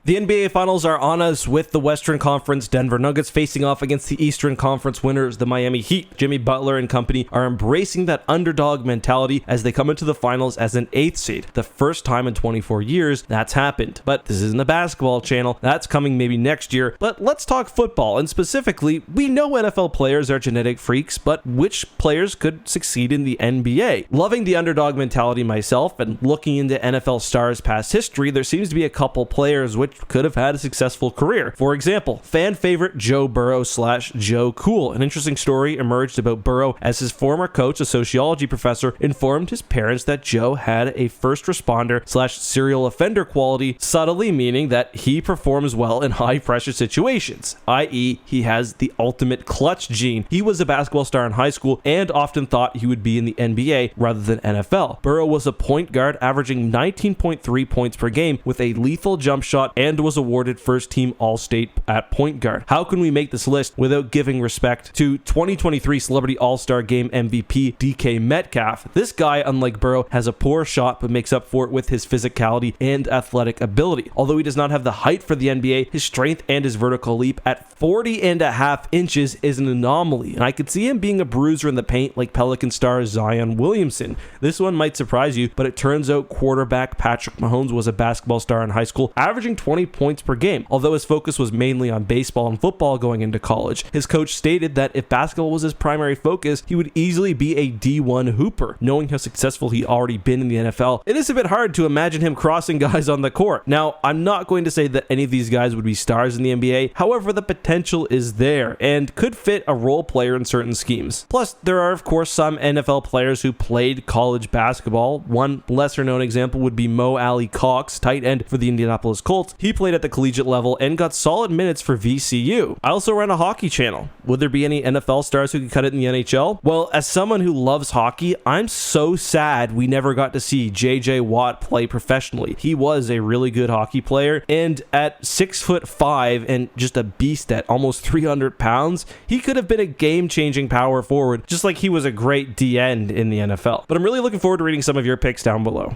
The NBA Finals are on us with the Western Conference Denver Nuggets facing off against the Eastern Conference winners, the Miami Heat. Jimmy Butler and company are embracing that underdog mentality as they come into the finals as an 8th seed. The first time in 24 years that's happened. But this isn't a basketball channel. That's coming maybe next year. But let's talk football. And specifically, we know NFL players are genetic freaks, but which players could succeed in the NBA? Loving the underdog mentality myself and looking into NFL stars past history, there seems to be a couple players which could have had a successful career. For example, fan favorite Joe Burrow / Joe Cool. An interesting story emerged about Burrow as his former coach, a sociology professor, informed his parents that Joe had a first responder / serial offender quality, subtly meaning that he performs well in high pressure situations, i.e. he has the ultimate clutch gene. He was a basketball star in high school and often thought he would be in the NBA rather than NFL. Burrow was a point guard averaging 19.3 points per game with a lethal jump shot and was awarded first team All-State at point guard. How can we make this list without giving respect to 2023 Celebrity All-Star Game MVP DK Metcalf? This guy, unlike Burrow, has a poor shot but makes up for it with his physicality and athletic ability. Although he does not have the height for the NBA, his strength and his vertical leap at 40.5 inches is an anomaly, and I could see him being a bruiser in the paint like Pelican star Zion Williamson. This one might surprise you, but it turns out quarterback Patrick Mahomes was a basketball star in high school, averaging 20 points per game. Although his focus was mainly on baseball and football going into college, his coach stated that if basketball was his primary focus, he would easily be a D1 hooper. Knowing how successful he'd already been in the NFL, it is a bit hard to imagine him crossing guys on the court. Now, I'm not going to say that any of these guys would be stars in the NBA, however, the potential is there and could fit a role player in certain schemes. Plus, there are of course some NFL players who played college basketball. One lesser known example would be Mo Alley Cox, tight end for the Indianapolis Colts. He played at the collegiate level and got solid minutes for VCU. I also run a hockey channel. Would there be any NFL stars who could cut it in the NHL? Well, as someone who loves hockey, I'm so sad we never got to see JJ Watt play professionally. He was a really good hockey player, and at 6'5" and just a beast at almost 300 pounds, he could have been a game-changing power forward, just like he was a great D-end in the NFL. But I'm really looking forward to reading some of your picks down below.